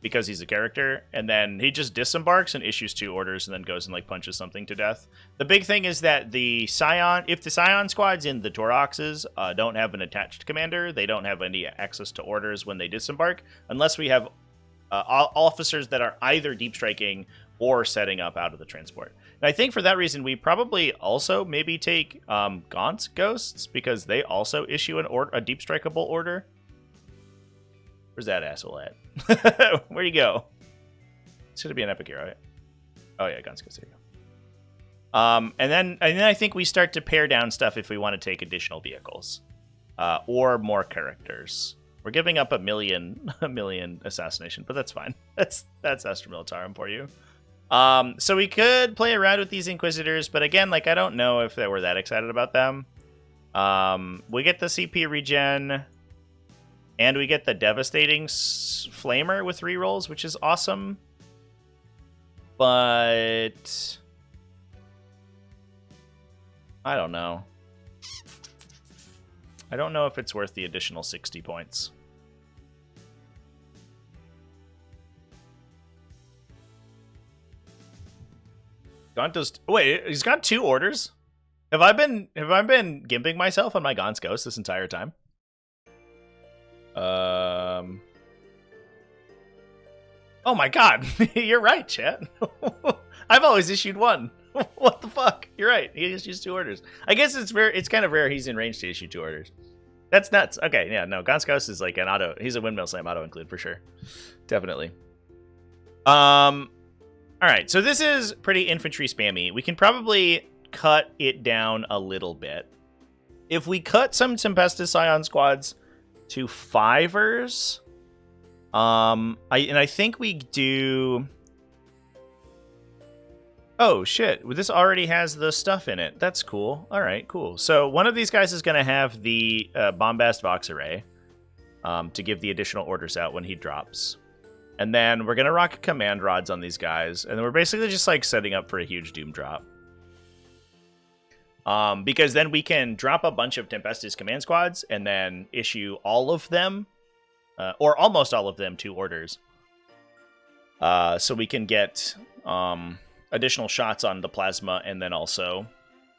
because he's a character. And then he just disembarks and issues 2 orders, and then goes and like punches something to death. The big thing is that if the Scion squads in the Toroxes don't have an attached commander, they don't have any access to orders when they disembark, unless we have officers that are either deep striking or setting up out of the transport. And I think for that reason, we probably also maybe take Gaunt's Ghosts, because they also issue a deep strikeable order. Where's that asshole at? Where'd he go? Should be an epic hero, right? Oh yeah, Gaunt's Ghosts, there you go. And then I think we start to pare down stuff if we want to take additional vehicles or more characters. We're giving up a million assassination, but that's fine. That's Astra Militarum for you. So we could play around with these Inquisitors, but again, like I don't know if we're that excited about them. We get the CP regen, and we get the devastating flamer with rerolls, which is awesome. But I don't know. I don't know if it's worth the additional 60 points. Gaunt does. Wait, he's got 2 orders. Have I been gimping myself on my Gaunt's Ghost this entire time? Oh my god, you're right, chat. I've always issued 1. What the fuck? You're right. He issues 2 orders. I guess it's kind of rare he's in range to issue 2 orders. That's nuts. Okay, yeah, no, Gaunt's Ghost is like an auto. He's a windmill slam auto include for sure. Definitely. All right, so this is pretty infantry spammy. We can probably cut it down a little bit. If we cut some Tempestus Scion squads to 5ers, I think we do. Oh shit! This already has the stuff in it. That's cool. All right, cool. So one of these guys is going to have the Bombast Vox Array to give the additional orders out when he drops. And then we're going to rock command rods on these guys. And we're basically just like setting up for a huge doom drop. Because then we can drop a bunch of Tempestus command squads and then issue all of them, or almost all of them, 2 orders. So we can get additional shots on the plasma, and then also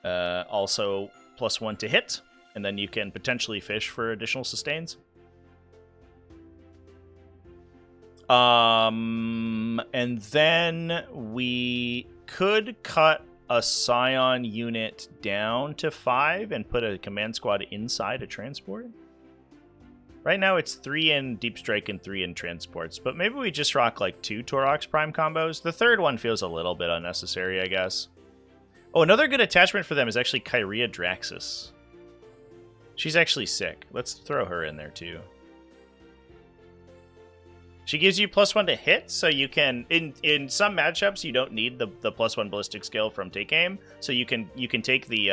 +1 to hit. And then you can potentially fish for additional sustains. And then we could cut a Scion unit down to 5 and put a command squad inside a transport. Right now it's 3 in Deep Strike and 3 in transports, but maybe we just rock like 2 Torox Prime combos. The third one feels a little bit unnecessary, I guess. Oh, another good attachment for them is actually Kyria Draxus. She's actually sick. Let's throw her in there too. She gives you +1 to hit, so you can in some matchups you don't need the +1 ballistic skill from Take Aim, so you can take the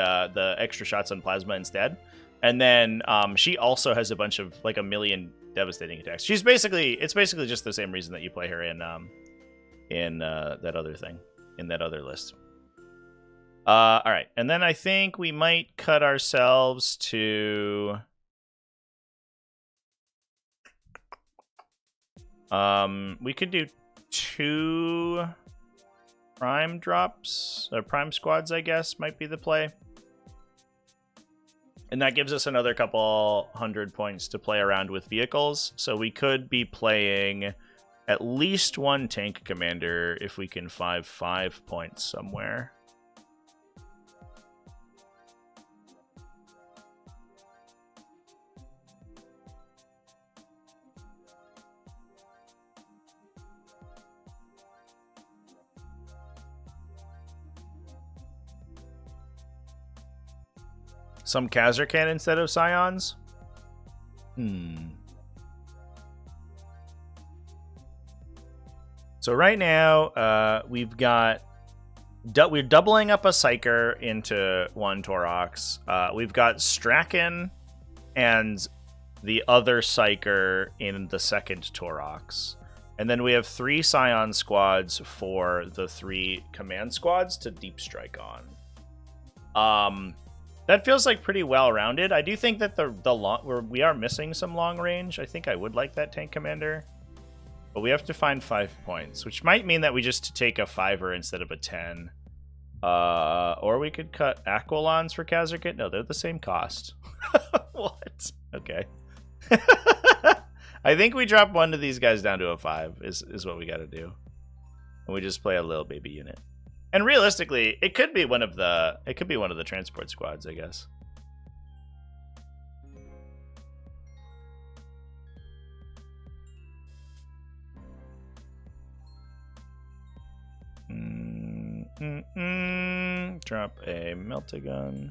extra shots on plasma instead. And then she also has a bunch of like a million devastating attacks. It's basically just the same reason that you play her in that other thing, in that other list. All right, and then I think we might cut ourselves to. We could do 2 prime drops, or prime squads, I guess, might be the play. And that gives us another couple 100 points to play around with vehicles. So we could be playing at least 1 tank commander if we can 5 points somewhere. Some Kazarkan instead of Scions? So right now, we've got... we're doubling up a Psyker into one Torox. We've got Strachan and the other Psyker in the second Torox. And then we have 3 Scion squads for the 3 command squads to deep strike on. That feels like pretty well-rounded. I do think that we are missing some long range. I think I would like that tank commander. But we have to find 5 points, which might mean that we just take a 5er instead of a 10. Or we could cut Aquilons for Kazarkan. No, they're the same cost. What? Okay. I think we drop one of these guys down to a 5 is what we got to do. And we just play a little baby unit. And realistically, it could be one of the transport squads, I guess. Drop a Meltagun.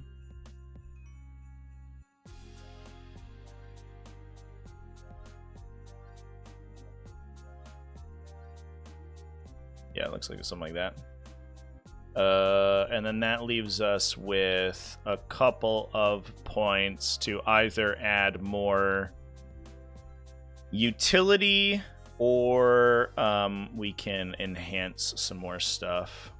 Yeah, it looks like something like that. And then that leaves us with a couple of points to either add more utility or we can enhance some more stuff.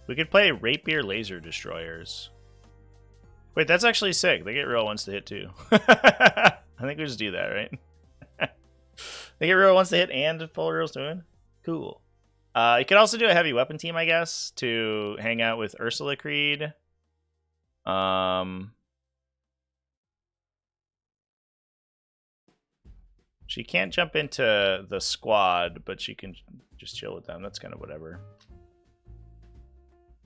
We could play Rapier Laser Destroyers. Wait, that's actually sick. They get real ones to hit too. I think we just do that, right? They get real ones to hit and full reels to win. Cool. You could also do a heavy weapon team, I guess, to hang out with Ursula Creed. She can't jump into the squad, but she can just chill with them. That's kind of whatever.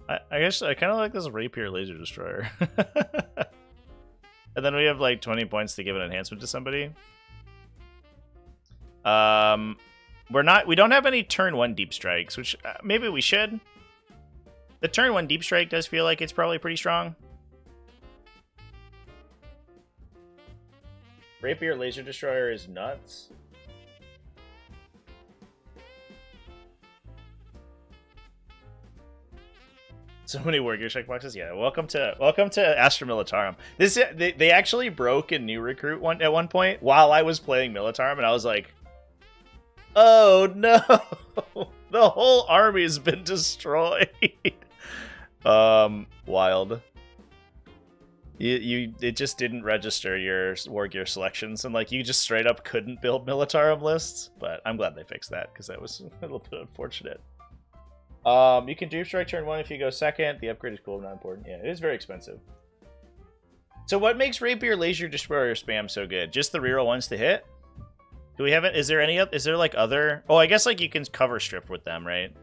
I guess I kind of like this Rapier Laser Destroyer. And then we have like 20 points to give an enhancement to somebody. We don't have any turn 1 deep strikes, which maybe we should. The turn 1 deep strike does feel like it's probably pretty strong. Rapier Laser Destroyer is nuts. So many Wargear checkboxes. Yeah, welcome to Astra Militarum. They actually broke a new recruit at one point while I was playing Militarum, and I was like, oh no, the whole army's been destroyed. Wild. It just didn't register your Wargear selections, and like you just straight up couldn't build Militarum lists. But I'm glad they fixed that because that was a little bit unfortunate. You can deep strike turn 1 if you go second. The upgrade is cool, not important. Yeah, it is very expensive. So what makes Rapier Laser Destroyer spam so good? Just the reroll ones to hit? Do we have it? Is there any? Is there like other? Oh, I guess like you can cover strip with them, right?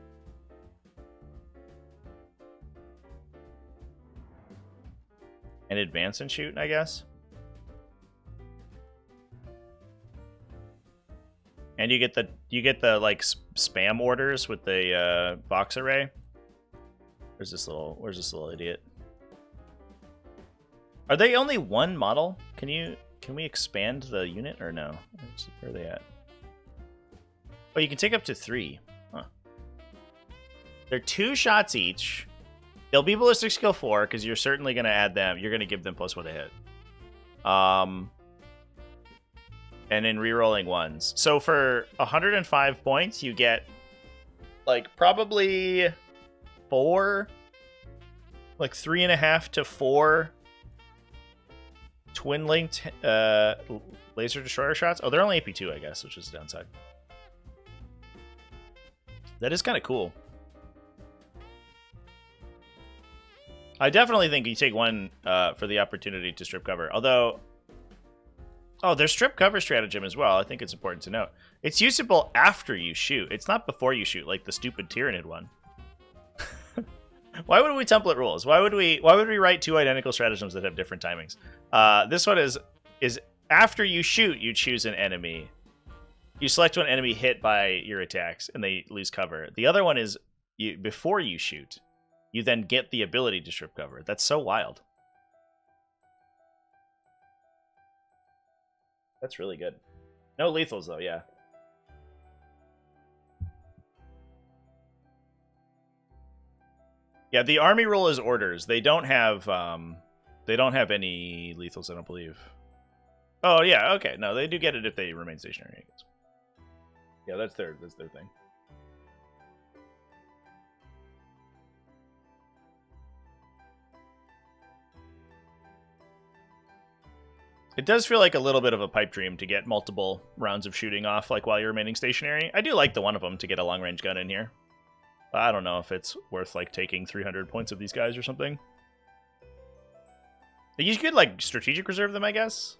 And advance and shoot, I guess. And you get the like spam orders with the box array. Where's this little idiot? Are they only one model? Can we expand the unit or no? Where are they at? Oh, you can take up to 3. Huh. They're 2 shots each. They'll be ballistic skill 4 because you're certainly going to add them. You're going to give them +1 to hit. And in rerolling 1s. So for 105 points, you get like probably 4, like 3.5 to 4 twin linked laser destroyer shots. Oh, they're only AP2, I guess, which is the downside. That is kind of cool. I definitely think you take 1 for the opportunity to strip cover. Although, oh, there's strip cover stratagem as well. I think it's important to note. It's usable after you shoot. It's not before you shoot, like the stupid Tyrannid one. Why would we template rules? Why would we write 2 identical stratagems that have different timings? This one is after you shoot, you choose an enemy. You select one enemy hit by your attacks, and they lose cover. The other one is before you shoot. you then get the ability to strip cover. That's so wild. That's really good. No lethals, though, yeah. Yeah, the army rule is orders. They don't have any lethals, I don't believe. Oh yeah, okay. No, they do get it if they remain stationary. Yeah, that's their thing. It does feel like a little bit of a pipe dream to get multiple rounds of shooting off, like while you're remaining stationary. I do like the one of them to get a long range gun in here. But I don't know if it's worth like taking 300 points of these guys or something. You could like strategic reserve them, I guess.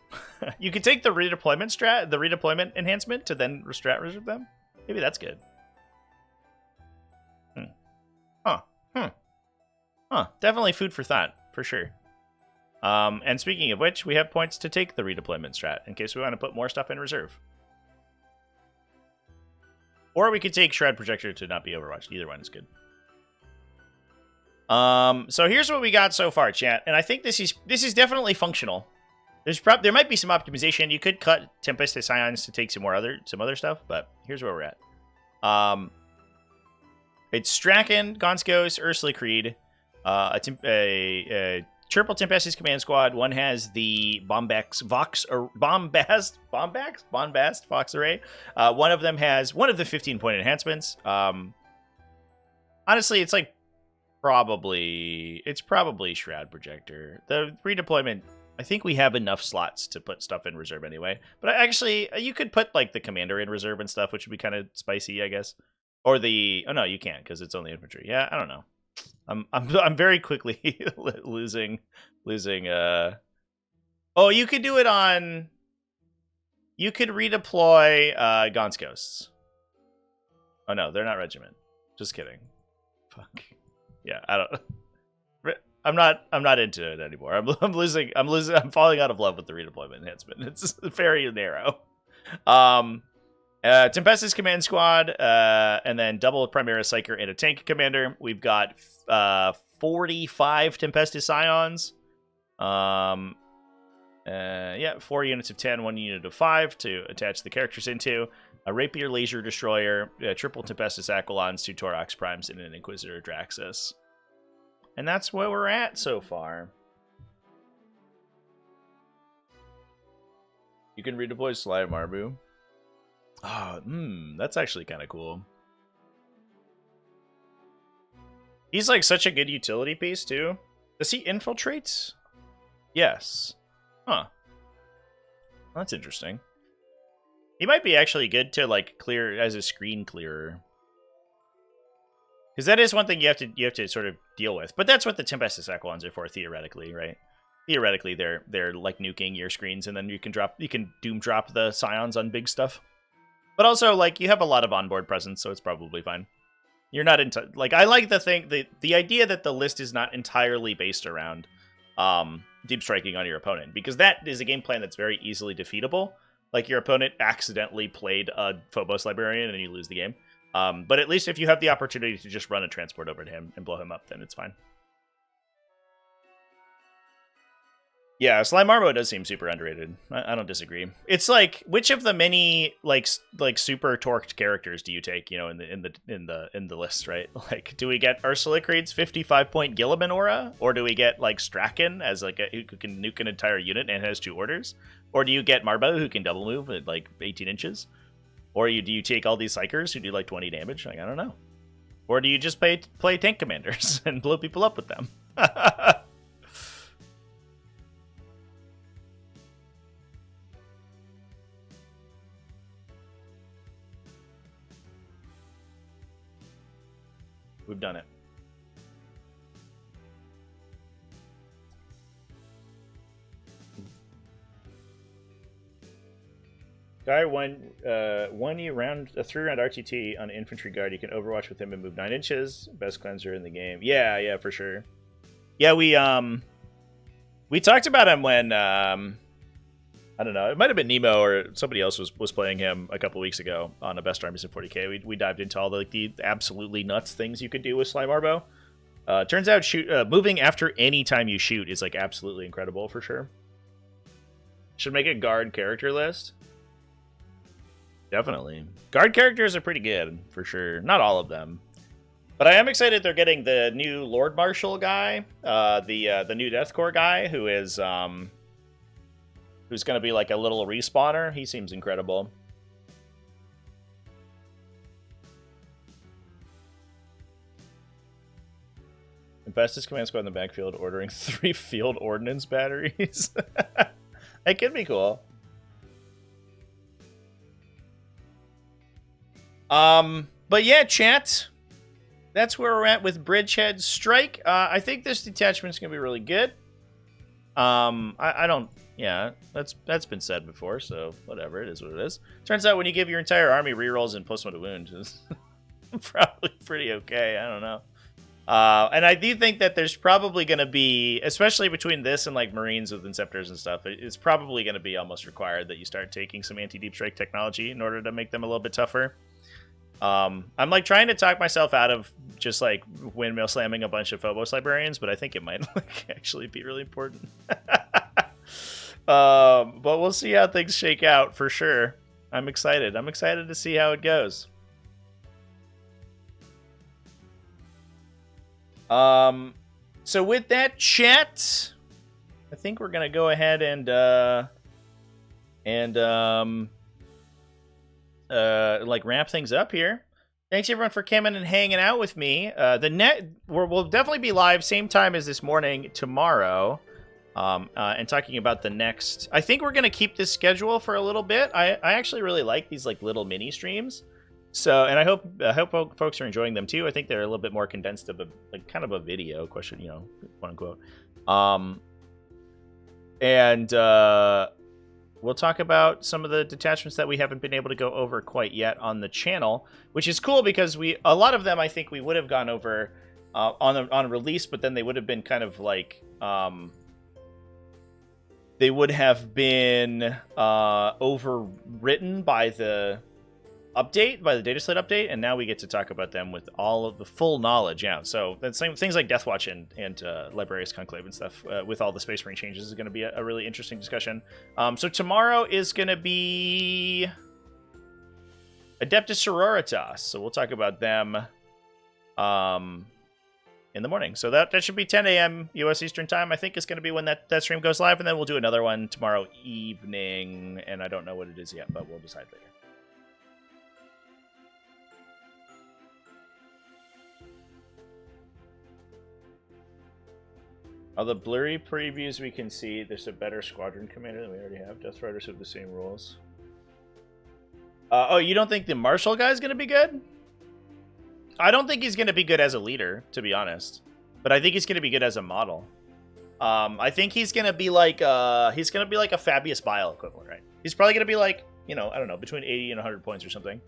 You could take the redeployment enhancement to then strat reserve them. Maybe that's good. Huh. Definitely food for thought, for sure. And speaking of which, we have points to take the redeployment strat in case we want to put more stuff in reserve. Or we could take Shred Projector to not be overwatched. Either one is good. So here's what we got so far, chat. And I think this is definitely functional. There might be some optimization. You could cut Tempest to Scions to take some other stuff, but here's where we're at. It's Strachan, Gonskos, Ursula Creed, a triple Tempestus command squad. One has the Bombast Fox array. One of them has one of the 15-point enhancements. Honestly, it's probably Shroud Projector. The redeployment, I think we have enough slots to put stuff in reserve anyway. But actually, you could put like the commander in reserve and stuff, which would be kind of spicy, I guess. Or oh no, you can't because it's only infantry. Yeah, I don't know. I'm very quickly losing. Oh, you could do it on. You could redeploy Gonskos. Oh no, they're not regiment. Just kidding. Fuck. Yeah, I don't. I'm not into it anymore. I'm losing. I'm falling out of love with the redeployment enhancement. It's very narrow. Tempestus command squad, and then double Primaris Psyker and a tank commander. We've got 45 Tempestus Scions. Yeah, 4 units of 10, 1 unit of 5 to attach the characters into. A Rapier Laser Destroyer, triple Tempestus Aquilons, 2 Torox Primes, and an Inquisitor Draxus. And that's where we're at so far. You can redeploy Sly Marbu. Oh, that's actually kind of cool. He's like such a good utility piece too. Does he infiltrate? Yes. Huh. That's interesting. He might be actually good to like clear as a screen clearer. Because that is one thing you have to sort of deal with. But that's what the Tempestus Aquilons are for, theoretically, right? Theoretically, they're like nuking your screens, and then you can doom drop the Scions on big stuff. But also, like, you have a lot of onboard presence, so it's probably fine. You're not into like I like the idea that the list is not entirely based around deep striking on your opponent, because that is a game plan that's very easily defeatable. Like your opponent accidentally played a Phobos Librarian and you lose the game. But at least if you have the opportunity to just run a transport over to him and blow him up, then it's fine. Yeah, Slime Marbo does seem super underrated. I don't disagree. It's like, which of the many like super torqued characters do you take? You know, in the list, right? Like, do we get Ursula Creed's 55-point Gilliman aura, or do we get like Strachan as like who can nuke an entire unit and has 2 orders, or do you get Marbo who can double move at like 18 inches, or do you take all these psychers who do like 20 damage? Like, I don't know. Or do you just play tank commanders and blow people up with them? We've done it. Guy one year round a 3-round RTT on infantry guard. You can overwatch with him and move 9 inches. Best cleanser in the game. Yeah, for sure. Yeah, we talked about him when I don't know. It might have been Nemo or somebody else was playing him a couple weeks ago on a Best Armies in 40k. We dived into all the absolutely nuts things you could do with Slime Marbo. Turns out moving after any time you shoot is like absolutely incredible for sure. Should make a guard character list. Definitely. Guard characters are pretty good for sure. Not all of them. But I am excited they're getting the new Lord Marshal guy, the new Death Corps guy, who is who's going to be like a little respawner. He seems incredible. The bestest command squad in the backfield ordering 3 field ordnance batteries. That could be cool. But yeah, chat. That's where we're at with Bridgehead Strike. I think this detachment's gonna be really good. I don't. Yeah, that's been said before, so whatever. It is what it is. Turns out when you give your entire army rerolls and plus 1 to wound, it's probably pretty okay. I don't know. And I do think that there's probably going to be, especially between this and like Marines with Inceptors and stuff, it's probably going to be almost required that you start taking some anti-deep strike technology in order to make them a little bit tougher. I'm like trying to talk myself out of just like windmill slamming a bunch of Phobos librarians, but I think it might like actually be really important. But we'll see how things shake out for sure. I'm excited. I'm excited to see how it goes. So with that, chat, I think we're gonna go ahead and like wrap things up here. Thanks everyone for coming and hanging out with me. We'll definitely be live same time as this morning tomorrow, and talking about the next. I think we're gonna keep this schedule for a little bit. I actually really like these like little mini streams. So, and I hope folks are enjoying them too. I think they're a little bit more condensed of a like kind of a video question, you know, quote unquote. And we'll talk about some of the detachments that we haven't been able to go over quite yet on the channel, which is cool because a lot of them I think we would have gone over on release, but then they would have been kind of like they would have been overwritten by the update, by the data slate update, and now we get to talk about them with all of the full knowledge. Yeah, so that's things like Deathwatch and Librarius Conclave and stuff with all the Space Marine changes is going to be a really interesting discussion. So tomorrow is going to be Adeptus Sororitas, so we'll talk about them in the morning. So that should be 10 a.m. U.S. Eastern Time. I think is going to be when that stream goes live, and then we'll do another one tomorrow evening, and I don't know what it is yet, but we'll decide later. All the blurry previews we can see, there's a better squadron commander than we already have. Death Riders have the same rules. Oh, you don't think the Marshal guy is going to be good? I don't think he's going to be good as a leader, to be honest. But I think he's going to be good as a model. I think he's going to be like a Fabius Bile equivalent, right? He's probably going to be like, you know, I don't know, between 80 and 100 points or something.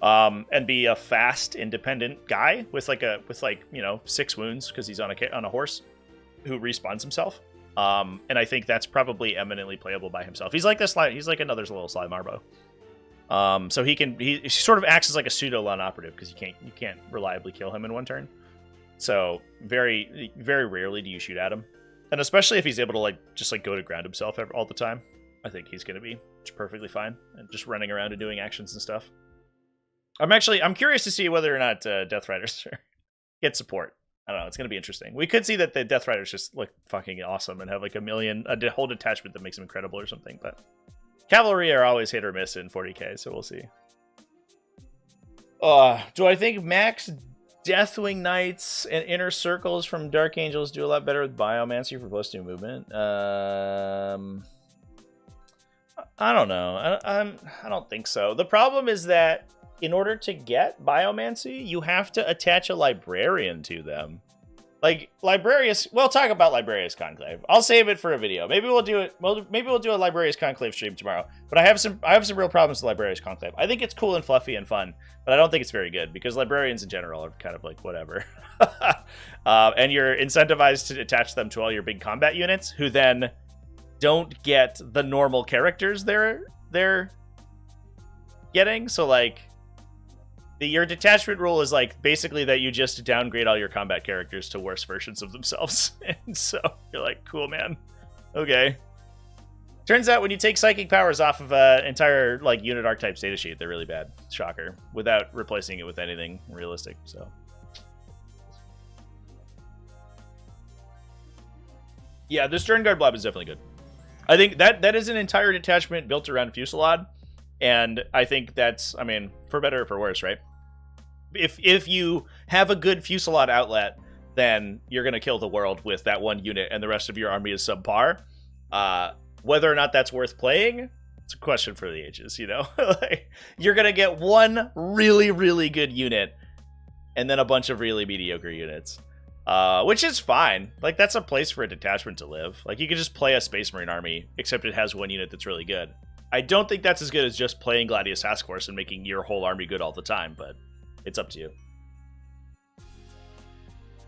And be a fast, independent guy with like you know 6 wounds because he's on a horse who respawns himself. And I think that's probably eminently playable by himself. He's like another little Sly Marbo. So he sort of acts as like a pseudo lone operative because you can't reliably kill him in one turn. So very, very rarely do you shoot at him, and especially if he's able to like just like go to ground himself all the time, I think he's going to be perfectly fine and just running around and doing actions and stuff. I'm curious to see whether or not Death Riders get support. I don't know. It's going to be interesting. We could see that the Death Riders just look fucking awesome and have like a whole detachment that makes them incredible or something. But Cavalry are always hit or miss in 40k, so we'll see. Do I think Max Deathwing Knights and Inner Circles from Dark Angels do a lot better with Biomancy for plus 2 movement? I don't know. I don't think so. The problem is that in order to get Biomancy, you have to attach a Librarian to them. Like Librarius, we'll talk about Librarius Conclave. I'll save it for a video. Maybe we'll do it. Well, maybe we'll do a Librarius Conclave stream tomorrow. But I have some real problems with Librarius Conclave. I think it's cool and fluffy and fun, but I don't think it's very good because Librarians in general are kind of like whatever. And you're incentivized to attach them to all your big combat units, who then don't get the normal characters they're getting. So like, Your detachment rule is like basically that you just downgrade all your combat characters to worse versions of themselves. And so you're like, cool, man. Okay. Turns out when you take psychic powers off of an entire like unit archetype data sheet, they're really bad. Shocker. Without replacing it with anything realistic. So yeah, the Stern Guard Blob is definitely good. I think that is an entire detachment built around Fusillade. And I think that's, I mean, for better or for worse, right? If you have a good Fusillade outlet, then you're going to kill the world with that one unit and the rest of your army is subpar. Whether or not that's worth playing, it's a question for the ages, you know? Like, you're going to get one really, really good unit and then a bunch of really mediocre units. Which is fine. Like, that's a place for a detachment to live. Like, you could just play a Space Marine army, except it has one unit that's really good. I don't think that's as good as just playing Gladius Task Force and making your whole army good all the time, but it's up to you.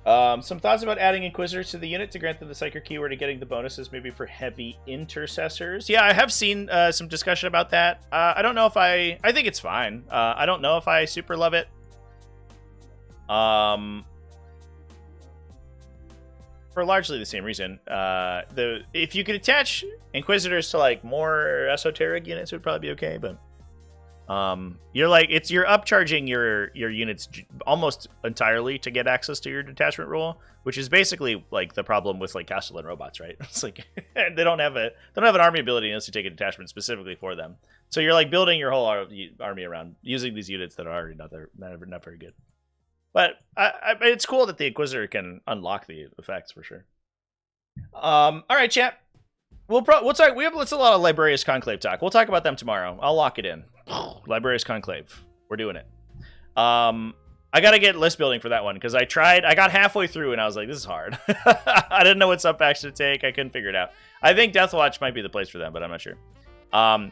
Some thoughts about adding Inquisitors to the unit to grant them the Psyker keyword and getting the bonuses, maybe for heavy intercessors. Yeah, I have seen some discussion about that. I don't know if I think it's fine. I don't know if I super love it. For largely the same reason. If you could attach Inquisitors to like more esoteric units, it would probably be okay. But you're upcharging your units almost entirely to get access to your detachment rule, which is basically like the problem with like Castellan robots, right? It's like they don't have an army ability unless you take a detachment specifically for them. So you're like building your whole army around using these units that are already not very good. But it's cool that the Inquisitor can unlock the effects for sure. All right, chat. We'll talk. Let's a lot of Librarius Conclave talk. We'll talk about them tomorrow. I'll lock it in. Librarius Conclave. We're doing it. I gotta get list building for that one because I got halfway through and I was like, this is hard. I didn't know what sub packs to take. I couldn't figure it out. I think Deathwatch might be the place for them, but I'm not sure.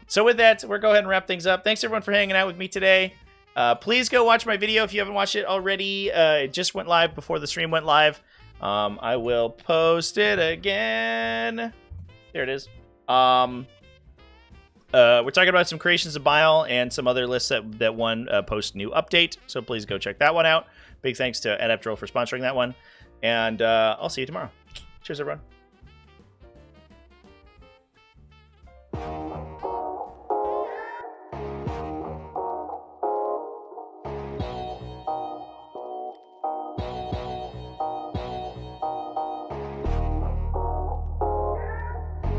So with that, we'll go ahead and wrap things up. Thanks everyone for hanging out with me today. Please go watch my video if you haven't watched it already. It just went live before the stream went live. I will post it again. There it is. We're talking about some creations of Bile and some other lists that one post new update. So please go check that one out. Big thanks to Adaptroll for sponsoring that one. And I'll see you tomorrow. Cheers, everyone.